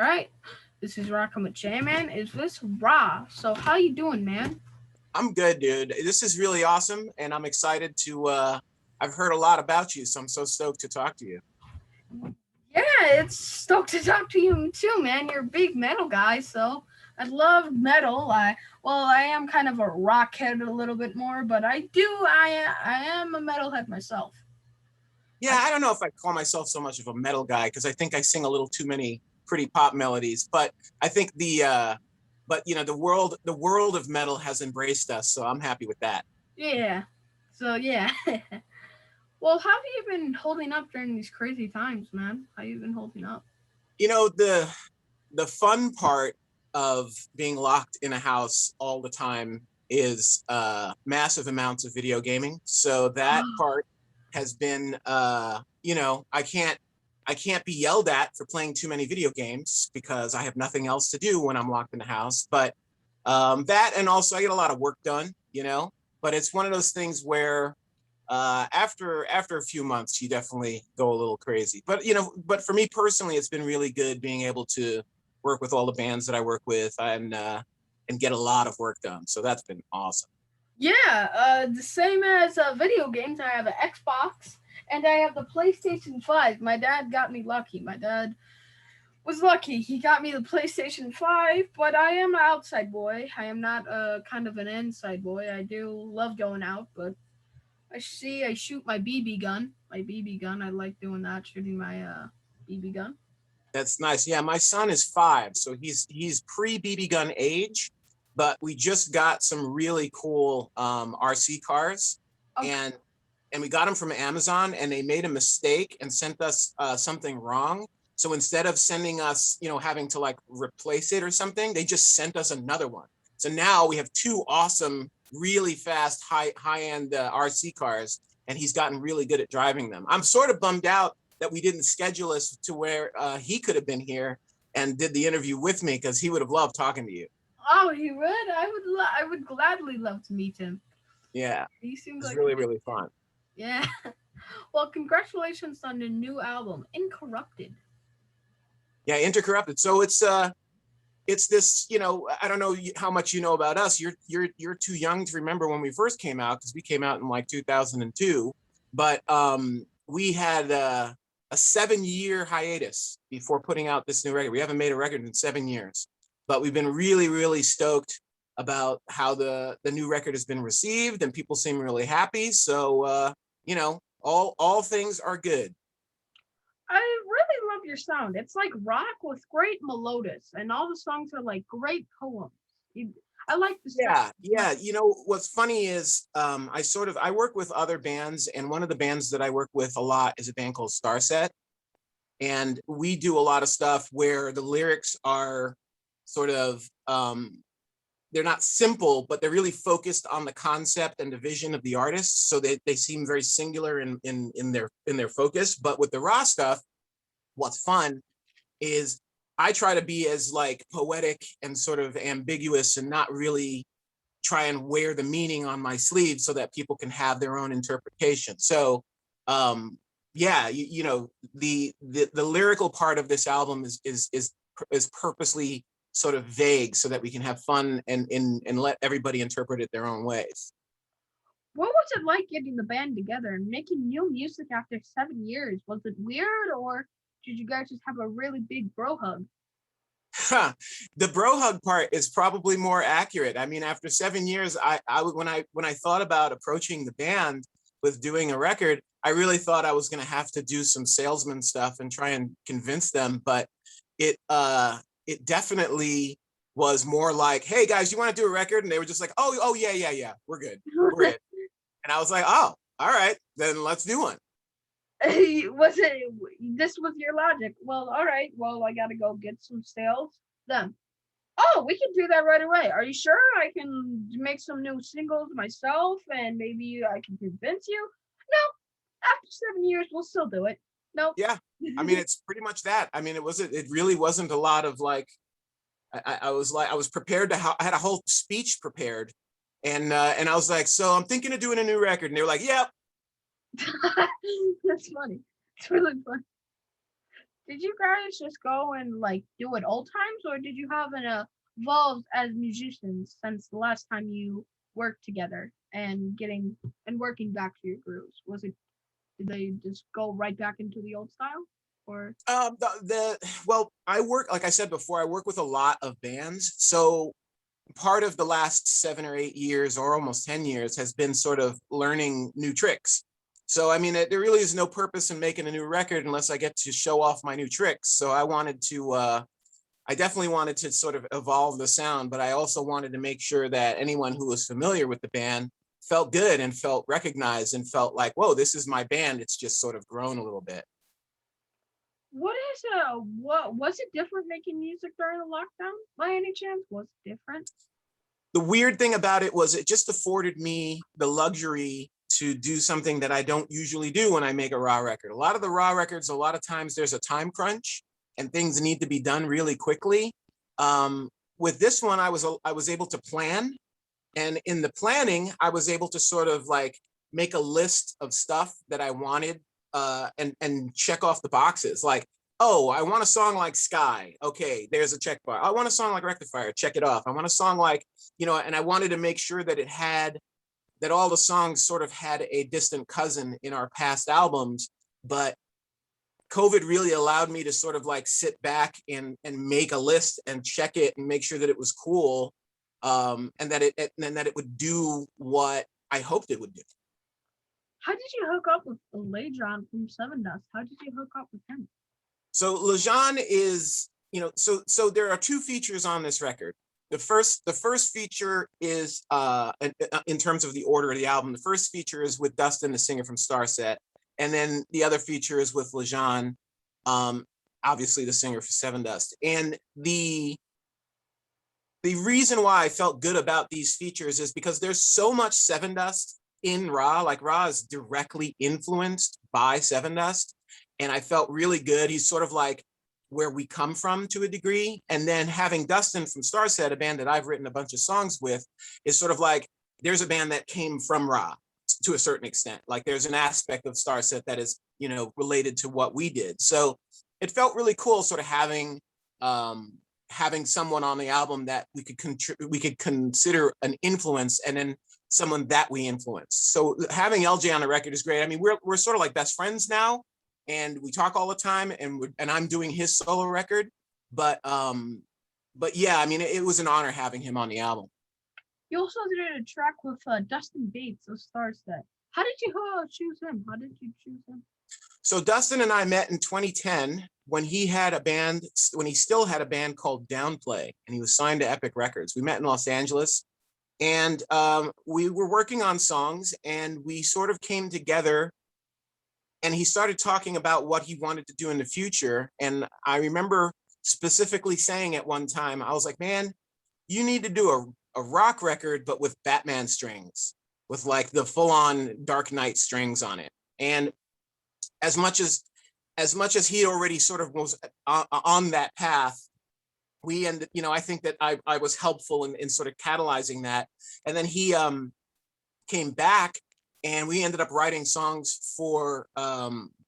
All right. This is Rockin' with J-Man. Is this Ra? So how you doing, man? I'm good, dude. This is really awesome, and I'm excited to. I've heard a lot about you, so I'm so stoked to talk to you. Yeah, it's stoked to talk to you too, man. You're a big metal guy, so I love metal. I am kind of a rock head a little bit more, but I am a metalhead myself. Yeah, I don't know if I call myself so much of a metal guy because I think I sing a little too many pretty pop melodies. But I think but the world of metal has embraced us, so I'm happy with that. Yeah. So yeah. Well, how have you been holding up during these crazy times, man? How you been holding up? You know, the fun part of being locked in a house all the time is massive amounts of video gaming. So that part has been I can't be yelled at for playing too many video games because I have nothing else to do when I'm locked in the house. But that, and also I get a lot of work done. But it's one of those things where after a few months, you definitely go a little crazy. But for me personally, it's been really good being able to work with all the bands that I work with and get a lot of work done. So that's been awesome. Yeah, the same as video games. I have an Xbox and I have the PlayStation 5. My dad got me lucky. My dad was lucky. He got me the PlayStation 5, but I am an outside boy. I am not kind of an inside boy. I do love going out, but I shoot my BB gun. My BB gun. I like doing that, shooting my BB gun. That's nice. Yeah, my son is 5, so he's pre BB gun age, but we just got some really cool RC cars, Okay. and we got them from Amazon, and they made a mistake and sent us something wrong. So instead of sending us, having to like replace it or something, they just sent us another one. So now we have two awesome, really fast, high end RC cars, and he's gotten really good at driving them. I'm sort of bummed out that we didn't schedule us to where he could have been here and did the interview with me because he would have loved talking to you. Oh, he would. I would gladly love to meet him. Yeah, He seems it's like a really, nice really kid. fun. Yeah. Well, congratulations on the new album, Incorrupted. Yeah, Intercorrupted. So it's this, I don't know how much you know about us. You're too young to remember when we first came out because we came out in like 2002. But we had a 7-year hiatus before putting out this new record. We haven't made a record in 7 years, but we've been really, really stoked about how the new record has been received, and people seem really happy. So all things are good. I really love your sound. It's like rock with great melodies, and all the songs are like great poems. I like the sound. Yeah, yeah. What's funny is I work with other bands, and one of the bands that I work with a lot is a band called Starset. And we do a lot of stuff where the lyrics are sort of they're not simple, but they're really focused on the concept and the vision of the artist. So they seem very singular in their focus. But with the raw stuff, what's fun is I try to be as like poetic and sort of ambiguous and not really try and wear the meaning on my sleeve so that people can have their own interpretation. So yeah, the lyrical part of this album is purposely sort of vague so that we can have fun and let everybody interpret it their own ways. What was it like getting the band together and making new music after 7 years? Was it weird, or did you guys just have a really big bro hug? The bro hug part is probably more accurate. I mean, after 7 years, when I thought about approaching the band with doing a record, I really thought I was going to have to do some salesman stuff and try and convince them. But it definitely was more like, "Hey guys, you want to do a record?" And they were just like, "Oh yeah, yeah, yeah, we're good." And I was like, "Oh, all right, then let's do one." Was it this was your logic? Well, all right. Well, I gotta go get some sales. Then, oh, we can do that right away. Are you sure? I can make some new singles myself, and maybe I can convince you. No, after 7 years, we'll still do it. Nope. Yeah, I mean, it's pretty much that. I mean, it really wasn't a lot of like. I was prepared I had a whole speech prepared, and I was like, "So I'm thinking of doing a new record," and they were like, "Yep." That's funny. It's really funny. did you guys just go and like do it old times, or did you have an evolved as musicians since the last time you worked together and getting and working back to your grooves? Was it did they just go right back into the old style, or Well, I work, like I said before, I work with a lot of bands. So part of the last 7 or 8 years, or almost 10 years, has been sort of learning new tricks. So, I mean, there really is no purpose in making a new record unless I get to show off my new tricks. So I definitely wanted to sort of evolve the sound, but I also wanted to make sure that anyone who was familiar with the band felt good and felt recognized and felt like, whoa, this is my band. It's just sort of grown a little bit. what was it different making music during the lockdown by any chance? Was it different? The weird thing about it was it just afforded me the luxury to do something that I don't usually do when I make a raw record. A lot of the raw records, a lot of times there's a time crunch and things need to be done really quickly. With this one, I was able to plan, and in the planning, I was able to sort of like make a list of stuff that I wanted, and check off the boxes. Like, oh, I want a song like Sky. Okay, there's a check bar. I want a song like Rectifier. Check it off. I want a song like, and I wanted to make sure that that all the songs sort of had a distant cousin in our past albums. But COVID really allowed me to sort of like sit back and make a list and check it and make sure that it was cool, and that it would do what I hoped it would do. How did you hook up with Ladron from Seven Dust? How did you hook up with him? So Ladron is, so there are two features on this record. The first feature is, in terms of the order of the album, the first feature is with Dustin, the singer from Starset, and then the other feature is with Ladron, obviously the singer for Seven Dust. And the reason why I felt good about these features is because there's so much Seven Dust in Ra. Like, Ra is directly influenced by Seven Dust, and I felt really good. He's sort of like where we come from to a degree. And then having Dustin from Starset, a band that I've written a bunch of songs with, is sort of like there's a band that came from Ra to a certain extent. Like, there's an aspect of Starset that is, related to what we did. So it felt really cool sort of having someone on the album that we could consider an influence, and then someone that we influenced. So having LJ on the record is great. I mean, we're sort of like best friends now, and we talk all the time, and I'm doing his solo record. But yeah, I mean, it was an honor having him on the album. You also did a track with Dustin Bates of Starset. How did you choose him? How did you choose him? So Dustin and I met in 2010 when he still had a band called Downplay, and he was signed to Epic Records. We met in Los Angeles, and we were working on songs, and we sort of came together, and he started talking about what he wanted to do in the future. And I remember specifically saying at one time, I was like, man, you need to do a rock record, but with Batman strings, with like the full-on Dark Knight strings on it. And as much as he already sort of was on that path, we ended, I think that I was helpful in sort of catalyzing that. And then he came back, and we ended up writing songs for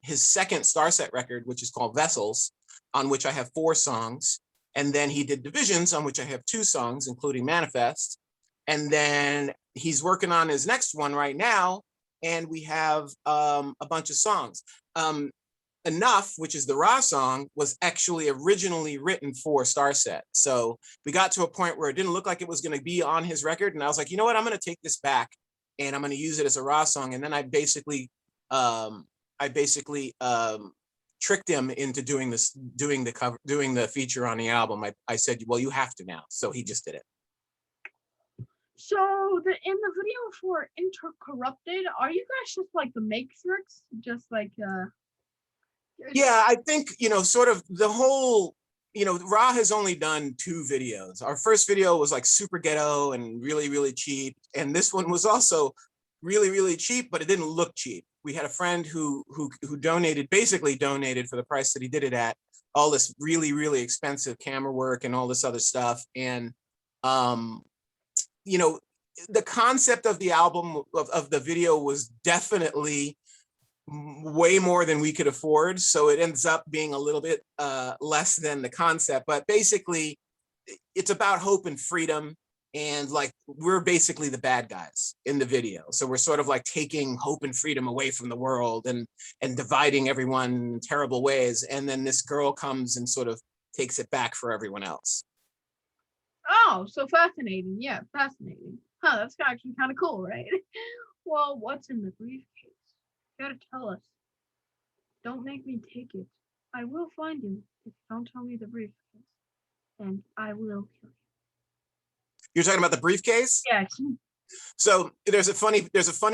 his second Starset record, which is called Vessels, on which I have 4 songs. And then he did Divisions, on which I have 2 songs, including Manifest. And then he's working on his next one right now, and we have a bunch of songs. Enough, which is the Raw song, was actually originally written for Starset. So we got to a point where it didn't look like it was going to be on his record, and I was like, you know what, I'm going to take this back, and I'm going to use it as a Raw song. And then I basically tricked him into doing the feature on the album. I said, well, you have to now. So he just did it. So in the video for Intercorrupted, are you guys just like the Matrix? Just like Yeah, I think, sort of the whole, Ra has only done 2 videos. Our first video was like super ghetto and really, really cheap. And this one was also really, really cheap, but it didn't look cheap. We had a friend who basically donated for the price that he did it at, all this really, really expensive camera work and all this other stuff. And, the concept of the album, of the video, was definitely way more than we could afford. So it ends up being a little bit less than the concept. But basically, it's about hope and freedom. And like, we're basically the bad guys in the video. So we're sort of like taking hope and freedom away from the world and dividing everyone in terrible ways. And then this girl comes and sort of takes it back for everyone else. Oh, so fascinating. Yeah, fascinating. Huh, that's actually kind of cool, right? Well, what's in the briefcase? You gotta tell us. Don't make me take it. I will find you if you don't tell me the briefcase. And I will kill you. You're talking about the briefcase? Yes. So there's a funny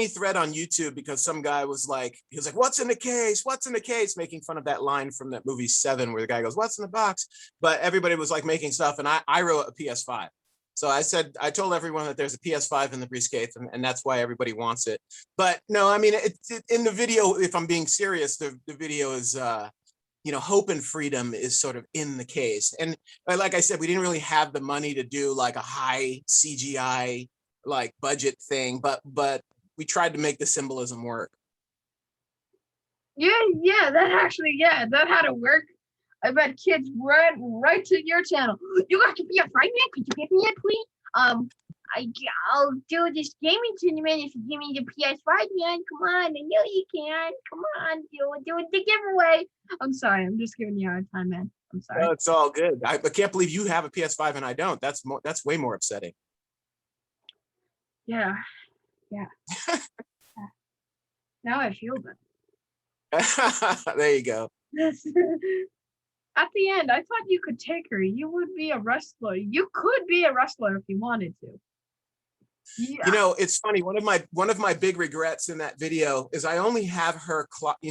thread on YouTube because some guy was like, what's in the case? What's in the case? Making fun of that line from that movie Seven where the guy goes, what's in the box? But everybody was like making stuff. And I wrote a PS5. So I told everyone that there's a PS5 in the briefcase, and that's why everybody wants it. But no, I mean, in the video, if I'm being serious, the video is, hope and freedom is sort of in the case. And like I said, we didn't really have the money to do like a high CGI like budget thing, but we tried to make the symbolism work. Yeah, that had to work. I bet kids right to your channel. You got to be a friend, man. Could you get me in, please? I'll do this gaming tournament if you give me the PS5, man. Come on, I know you can. Come on, do the giveaway. I'm sorry, I'm just giving you a hard time, man. I'm sorry. No, it's all good. I can't believe you have a PS5 and I don't. That's way more upsetting. Yeah. Now I feel better. There you go. At the end, I thought you could take her. You would be a wrestler. You could be a wrestler if you wanted to. Yeah. It's funny. One of my big regrets in that video is I only have her.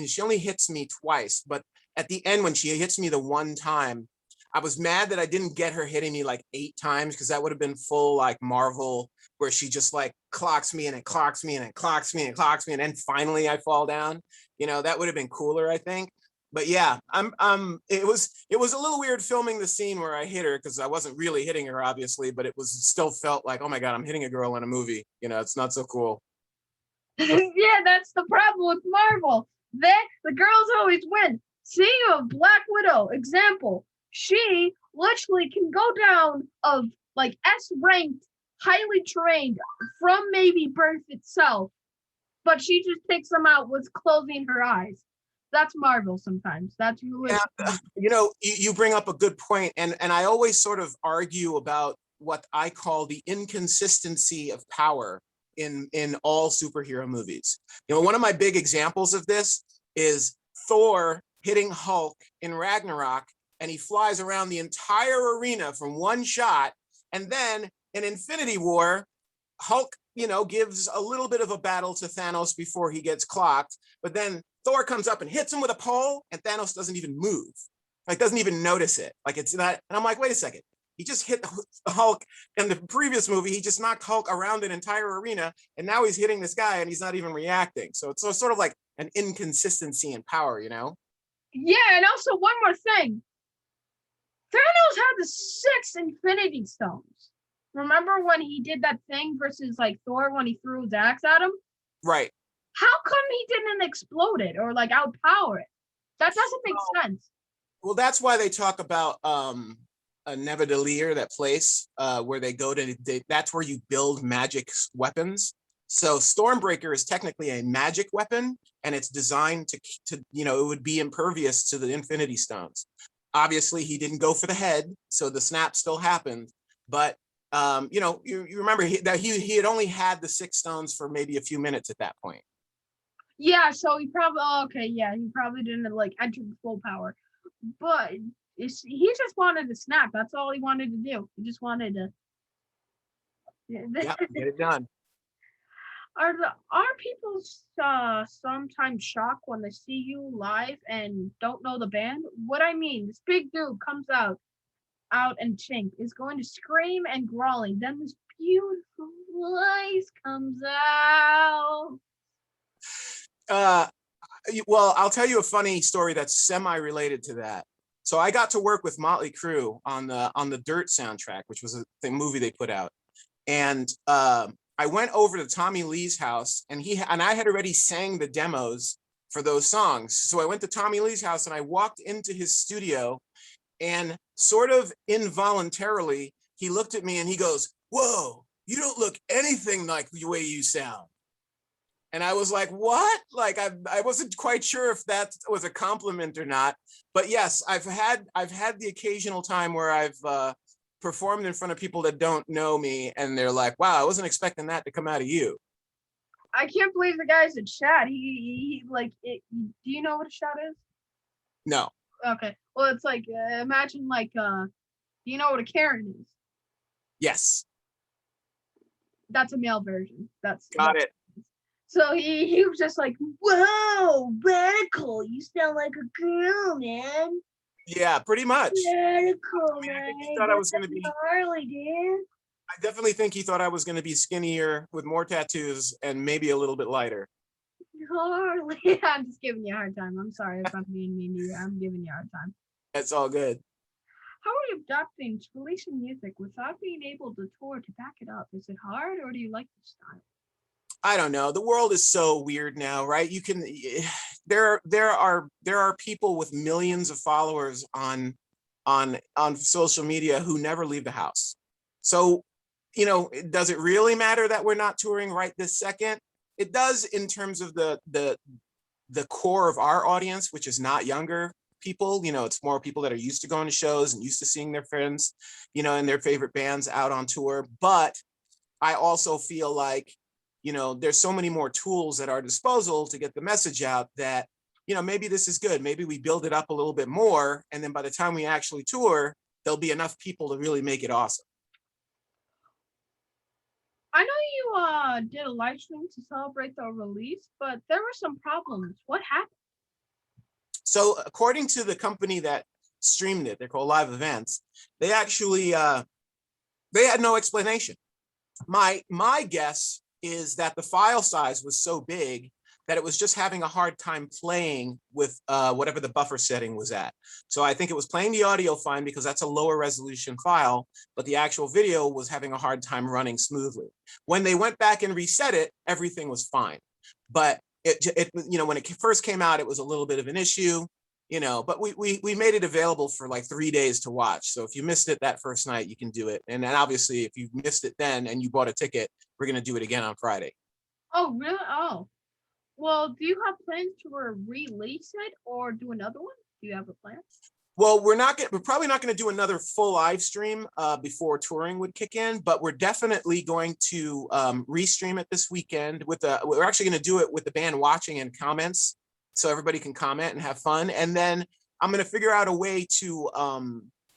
She only hits me twice, but at the end when she hits me the one time, I was mad that I didn't get her hitting me like 8 times because that would have been full like Marvel, where she just like clocks me and it clocks me and it clocks me and it clocks me and then finally I fall down. That would have been cooler, I think. But yeah, it was a little weird filming the scene where I hit her because I wasn't really hitting her, obviously, but it still felt like, oh my God, I'm hitting a girl in a movie. It's not so cool. Yeah, that's the problem with Marvel. The girls always win. Seeing a Black Widow example, she literally can go down of like S-ranked, highly trained from maybe birth itself, but she just takes them out with closing her eyes. That's Marvel sometimes. That's really. Yeah, you bring up a good point, and I always sort of argue about what I call the inconsistency of power in all superhero movies. One of my big examples of this is Thor hitting Hulk in Ragnarok, and he flies around the entire arena from one shot, and then in Infinity War, Hulk, gives a little bit of a battle to Thanos before he gets clocked, but then Thor comes up and hits him with a pole, and Thanos doesn't even move, like doesn't even notice it. Like it's not, and I'm like, wait a second, he just hit Hulk in the previous movie. He just knocked Hulk around an entire arena, and now he's hitting this guy, and he's not even reacting. So it's sort of like an inconsistency in power, Yeah, and also one more thing. Thanos had the 6 Infinity Stones. Remember when he did that thing versus like Thor when he threw his axe at him? Right. How come he didn't explode it or like outpower it? That doesn't make sense. Well, that's why they talk about Neverdelir, that place where they go to. That's where you build magic weapons. So Stormbreaker is technically a magic weapon, and it's designed to it would be impervious to the Infinity Stones. Obviously, he didn't go for the head, so the snap still happened. But you remember that he had only had the 6 stones for maybe a few minutes at that point. Yeah, so he probably didn't like enter the full power, but he just wanted to snap. That's all he wanted to do. He just wanted to. Yeah, get it done. Are people sometimes shocked when they see you live and don't know the band? What I mean, this big dude comes out and Chink is going to scream and growling. Then this beautiful voice comes out. Well, I'll tell you a funny story that's semi-related to that. So I got to work with Motley Crue on the Dirt soundtrack, which was the movie they put out. And I went over to Tommy Lee's house, and I had already sang the demos for those songs. So I went to Tommy Lee's house and I walked into his studio, and sort of involuntarily, he looked at me and he goes, "Whoa, you don't look anything like the way you sound." And I was like, what? Like, I wasn't quite sure if that was a compliment or not. But yes, I've had the occasional time where I've performed in front of people that don't know me, and they're like, wow, I wasn't expecting that to come out of you. I can't believe the guy's in chat. He like it. Do you know what a chat is? No. Okay. Well, it's like imagine like do you know what a Karen is? Yes. That's a male version. Got it. So he was just like, whoa, radical. You sound like a girl, man. Yeah, pretty much. Radical, I man. think he thought I was going to be Harley, dude. I definitely think he thought I was going to be skinnier with more tattoos and maybe a little bit lighter. Harley. I'm just giving you a hard time. I'm sorry if I'm being mean to you. I'm giving you a hard time. That's all good. How are you adapting to releasing music without being able to tour to back it up? Is it hard, or do you like the style? I don't know. The world is so weird now, right? You can there are people with millions of followers on social media who never leave the house. So, does it really matter that we're not touring right this second? It does, in terms of the core of our audience, which is not younger people. It's more people that are used to going to shows and used to seeing their friends, and their favorite bands out on tour. But I also feel like, there's so many more tools at our disposal to get the message out that, maybe this is good. Maybe we build it up a little bit more, and then by the time we actually tour, there'll be enough people to really make it awesome. I know you did a live stream to celebrate the release, but there were some problems. What happened? So according to the company that streamed it, they're called Live Events, they actually they had no explanation. My guess is that the file size was so big that it was just having a hard time playing with whatever the buffer setting was at. So I think it was playing the audio fine because that's a lower resolution file, but the actual video was having a hard time running smoothly. When they went back and reset it, everything was fine. But it when it first came out, it was a little bit of an issue, but we made it available for like 3 days to watch. So if you missed it that first night, you can do it. And then obviously if you missed it then and you bought a ticket, we're going to do it again on Friday. Oh, really? Oh, well, do you have plans to release it or do another one? Do you have a plan? Well, we're probably not going to do another full live stream before touring would kick in, but we're definitely going to restream it this weekend we're actually going to do it with the band watching and comments, so everybody can comment and have fun. And then I'm going to figure out a way to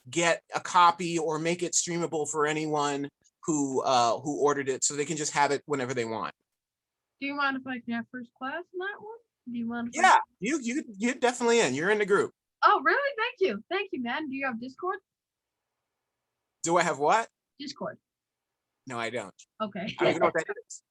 get a copy or make it streamable for anyone who ordered it, so they can just have it whenever they want. Do you mind if I can have first class in that one? Do you mind? Yeah, you're definitely in. You're in the group. Oh, really? Thank you, man. Do you have Discord? Do I have what? Discord. No, I don't. Okay. I don't even know what that is.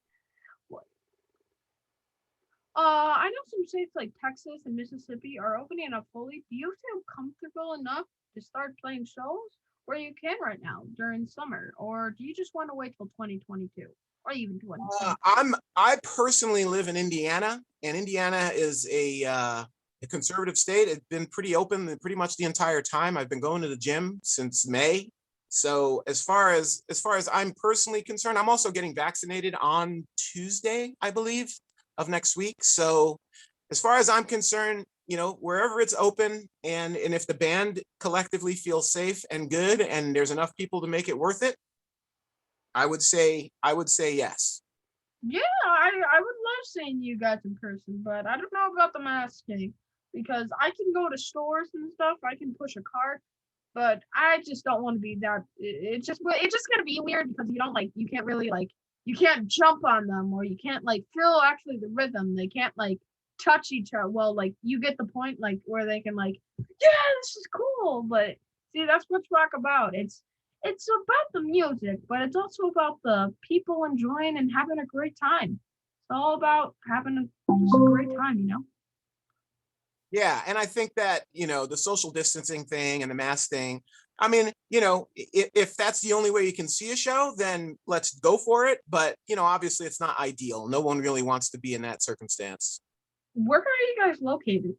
I know some states like Texas and Mississippi are opening up fully. Do you feel comfortable enough to start playing shows where you can right now during summer, or do you just want to wait till 2022 or even 2020? I personally live in Indiana, and Indiana is a conservative state. It's been pretty open pretty much the entire time. I've been going to the gym since May. So as far as I'm personally concerned, I'm also getting vaccinated on Tuesday, I believe, of next week. So as far as I'm concerned, wherever it's open and if the band collectively feels safe and good and there's enough people to make it worth it, I would say yes. Yeah, I would love seeing you guys in person, but I don't know about the masking because I can go to stores and stuff. I can push a cart, but I just don't want to be that. It's just gonna be weird because you can't really you can't jump on them, or you can't feel actually the rhythm. They can't touch each other. Well, you get the point, where they can yeah, this is cool. But see, that's what's rock about. It's about the music, but it's also about the people enjoying and having a great time. It's all about having just a great time. Yeah, and I think that, the social distancing thing and the mask thing, I mean, if that's the only way you can see a show, then let's go for it. But, obviously it's not ideal. No one really wants to be in that circumstance. Where are you guys located?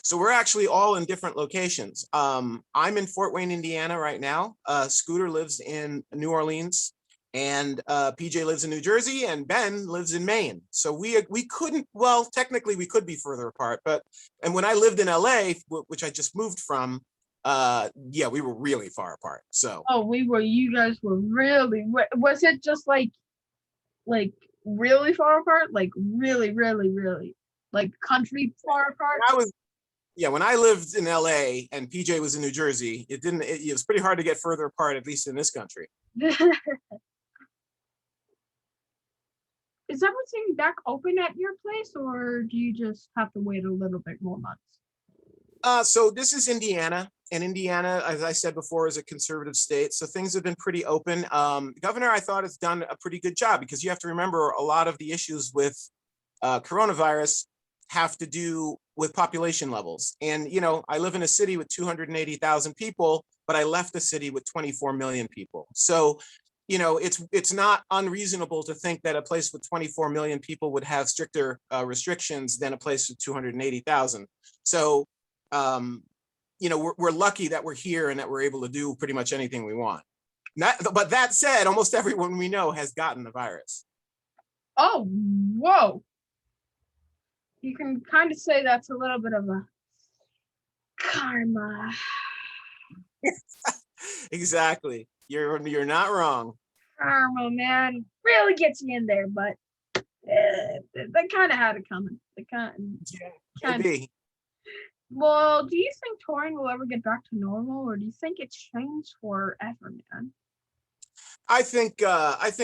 So we're actually all in different locations. I'm in Fort Wayne, Indiana right now. Scooter lives in New Orleans, and PJ lives in New Jersey, and Ben lives in Maine. So we couldn't, well, technically we could be further apart, and when I lived in LA, which I just moved from, yeah, we were really far apart. So Oh, you guys were really, was it just like really far apart? Like really, really, really, like country far apart? I was, yeah, when I lived in LA and PJ was in New Jersey, it was pretty hard to get further apart, at least in this country. Is everything back open at your place, or do you just have to wait a little bit more months? So this is Indiana, and Indiana, as I said before, is a conservative state. So things have been pretty open. The governor, I thought, has done a pretty good job, because you have to remember a lot of the issues with coronavirus have to do with population levels. And, you know, I live in a city with 280,000 people, but I left a city with 24 million people. So, you know, it's not unreasonable to think that a place with 24 million people would have stricter restrictions than a place with 280,000. So, you know, we're lucky that we're here and that we're able to do pretty much anything we want. But that said, almost everyone we know has gotten the virus. Oh, whoa. You can kind of say that's a little bit of a karma. Exactly. You're not wrong. Karma, man, really gets you in there, but they kind of had it coming. They kind of. Well, do you think touring will ever get back to normal, or do you think it's changed forever, man? I think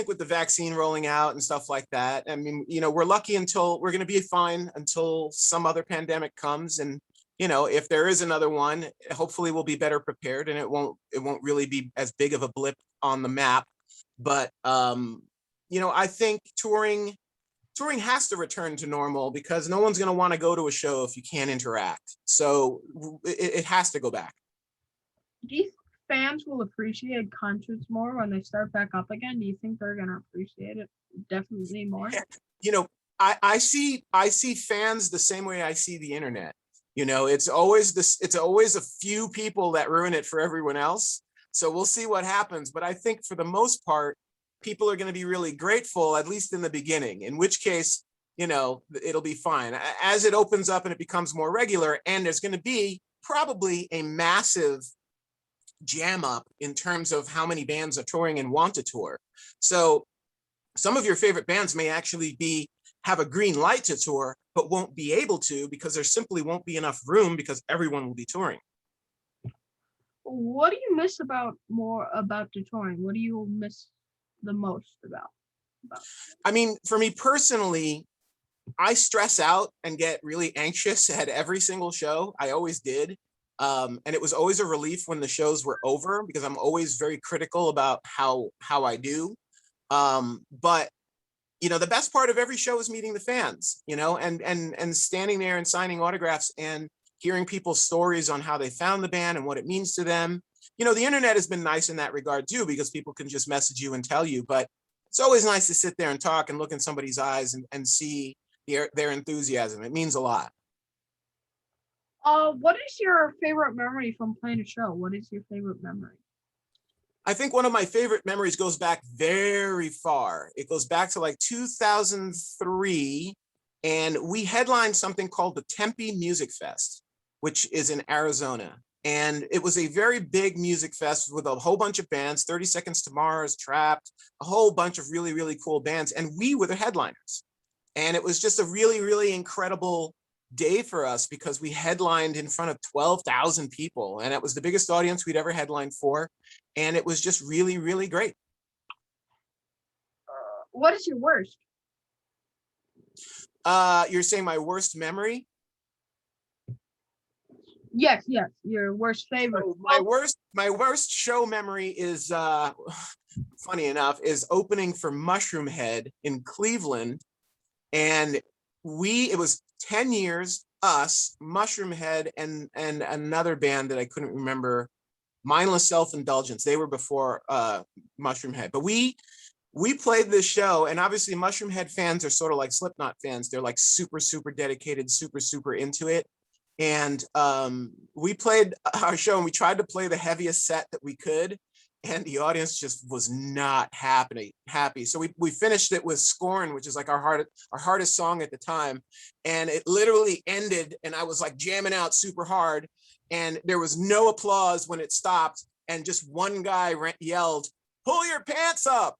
with the vaccine rolling out and stuff like that, I mean, you know, we're lucky until we're going to be fine until some other pandemic comes. And, you know, if there is another one, hopefully we'll be better prepared, and it won't really be as big of a blip on the map. But, you know, I think touring has to return to normal, because no one's going to want to go to a show if you can't interact. So it has to go back. Do you think fans will appreciate concerts more when they start back up again? Do you think they're gonna appreciate it definitely more? You know, I see fans the same way I see the internet. You know, it's always a few people that ruin it for everyone else. So we'll see what happens. But I think for the most part, people are going to be really grateful, at least in the beginning, in which case, you know, it'll be fine. As it opens up and it becomes more regular, and there's going to be probably a massive jam up in terms of how many bands are touring and want to tour. So some of your favorite bands may actually have a green light to tour, but won't be able to, because there simply won't be enough room, because everyone will be touring. What do you miss more about the touring? What do you miss the most about? I mean, for me personally, I stress out and get really anxious at every single show. I always did. And it was always a relief when the shows were over, because I'm always very critical about how I do. But you know, the best part of every show is meeting the fans, you know, and standing there and signing autographs and hearing people's stories on how they found the band and what it means to them. You know, the internet has been nice in that regard too, because people can just message you and tell you, but it's always nice to sit there and talk and look in somebody's eyes and see their enthusiasm. It means a lot. What is your favorite memory from playing a show? What is your favorite memory? I think one of my favorite memories goes back very far. It goes back to like 2003, and we headlined something called the Tempe Music Fest, which is in Arizona. And it was a very big music fest with a whole bunch of bands, 30 Seconds to Mars, Trapped, a whole bunch of really, really cool bands. And we were the headliners. And it was just a really, really incredible day for us, because we headlined in front of 12,000 people, and it was the biggest audience we'd ever headlined for, and it was just really, really great. What is your worst? You're saying my worst memory? Yes, your worst favorite. So my worst show memory is funny enough, is opening for Mushroom Head in Cleveland, and it was 10 years, us, Mushroom Head, and another band that I couldn't remember, Mindless Self-Indulgence. They were before Mushroom Head. But we we played this show, and obviously Mushroomhead fans are sort of like Slipknot fans. They're like super, super dedicated, super, super into it. And we played our show, and we tried to play the heaviest set that we could, and the audience just was not happy. So we finished it with Scorn, which is like our hardest song at the time, and it literally ended, and I was like jamming out super hard, and there was no applause when it stopped, and just one guy yelled, "Pull your pants up."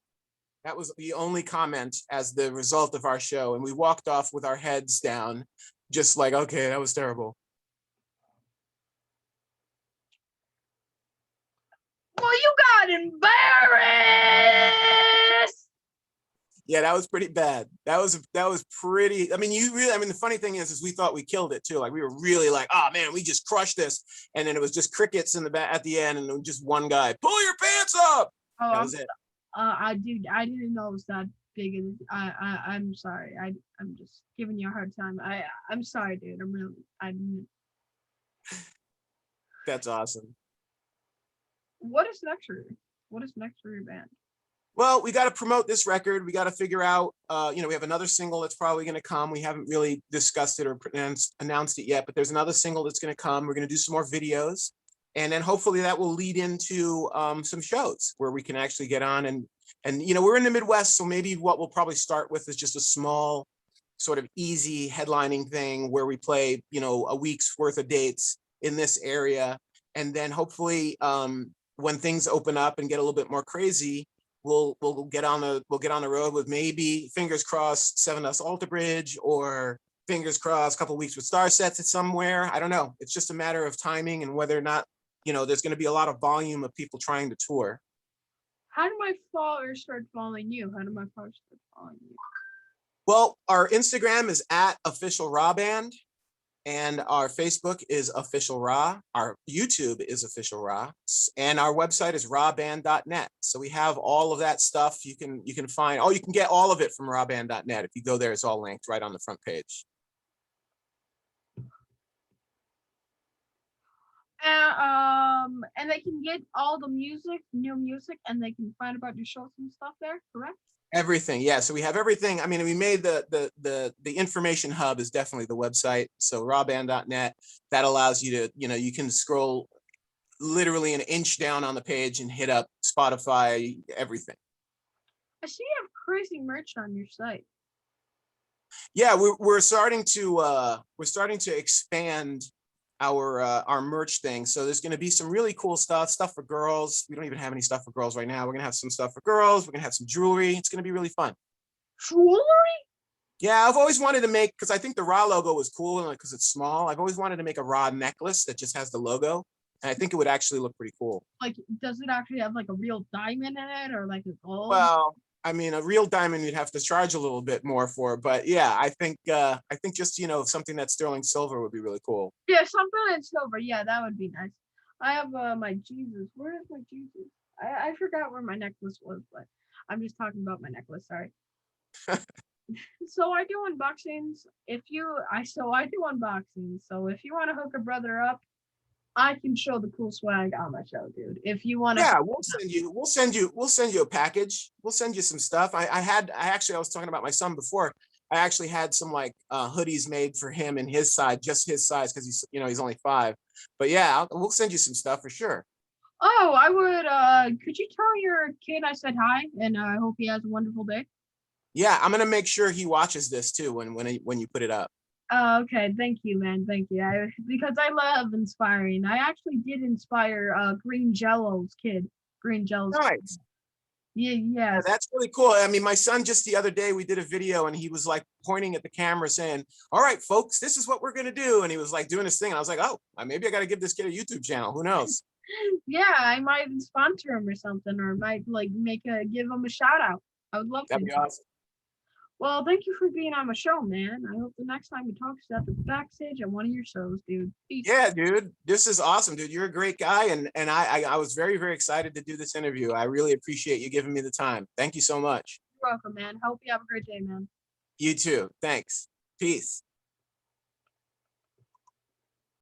That was the only comment as the result of our show, and we walked off with our heads down, just like, okay, that was terrible. Well, you got embarrassed. Yeah, that was pretty bad. That was pretty. I mean, the funny thing is we thought we killed it too. Like we were really like, oh man, we just crushed this. And then it was just crickets in the back at the end, and just one guy, pull your pants up. Oh, that was it. I didn't know it was that big. I'm sorry. I'm just giving you a hard time. I'm sorry, dude. I'm. That's awesome. What is next for you? What is next for your band? Well, we got to promote this record. We got to figure out, we have another single that's probably going to come. We haven't really discussed it or announced it yet, but there's another single that's going to come. We're going to do some more videos, and then hopefully that will lead into some shows where we can actually get on. And we're in the Midwest, so maybe what we'll probably start with is just a small, sort of easy headlining thing where we play, a week's worth of dates in this area, and then hopefully when things open up and get a little bit more crazy, we'll get on the road with, maybe, fingers crossed, Seven Dust Alter Bridge, or fingers crossed, a couple of weeks with Star Sets at somewhere. I don't know. It's just a matter of timing and whether or not, there's going to be a lot of volume of people trying to tour. How do my followers start following you? How do my followers start following you? Well, our Instagram is @officialrawband. And our Facebook is Official Raw. Our YouTube is Official Raw, and our website is rawband.net. So we have all of that stuff. You can find. You can get all of it from rawband.net. If you go there, it's all linked right on the front page. And they can get all the new music, and they can find about your shows and stuff there. Correct? Everything, yeah. So we have everything. I mean, we made the information hub is definitely the website. So rawband.net, that allows you to, you can scroll literally an inch down on the page and hit up Spotify, everything. I see you have crazy merch on your site. Yeah, we're starting to expand our merch thing. So there's going to be some really cool stuff for girls. We don't even have any stuff for girls right now. We're going to have some stuff for girls. We're going to have some jewelry. It's going to be really fun. Jewelry? Yeah, I've always wanted to make, because I think the Raw logo was cool, and because it's small, I've always wanted to make a Raw necklace that just has the logo, and I think it would actually look pretty cool. Like, does it actually have like a real diamond in it, or like a gold? Well, I mean, a real diamond you'd have to charge a little bit more for, but yeah, I think just something that's sterling silver would be really cool. Yeah, something in silver. Yeah, that would be nice. I have my Jesus. Where is my Jesus? I forgot where my necklace was, but I'm just talking about my necklace. Sorry. So I do unboxings. I do unboxings. So if you want to hook a brother up, I can show the cool swag on my show, dude. If you want to, yeah, we'll send you a package. We'll send you some stuff. I was talking about my son before. I actually had some like hoodies made for him and his size, just his size, because he's only 5. But yeah, we'll send you some stuff for sure. Oh, I would. Could you tell your kid I said hi, and I hope he has a wonderful day? Yeah, I'm gonna make sure he watches this too when you put it up. Oh, okay. Thank you, man. Thank you. Because I love inspiring. I actually did inspire Green Jello's kid. Green Jello's nice. Yeah, that's really cool. I mean, my son, just the other day, we did a video and he was like pointing at the camera saying, "All right, folks, this is what we're gonna do." And he was like doing his thing. And I was like, "Oh, maybe I got to give this kid a YouTube channel. Who knows?" Yeah, I might sponsor him or something, or might like give him a shout out. I would love to. That'd be awesome. Well, thank you for being on my show, man. I hope the next time we talk is at the backstage at one of your shows, dude. Peace. Yeah, dude. This is awesome, dude. You're a great guy. And I was very, very excited to do this interview. I really appreciate you giving me the time. Thank you so much. You're welcome, man. Hope you have a great day, man. You too. Thanks. Peace.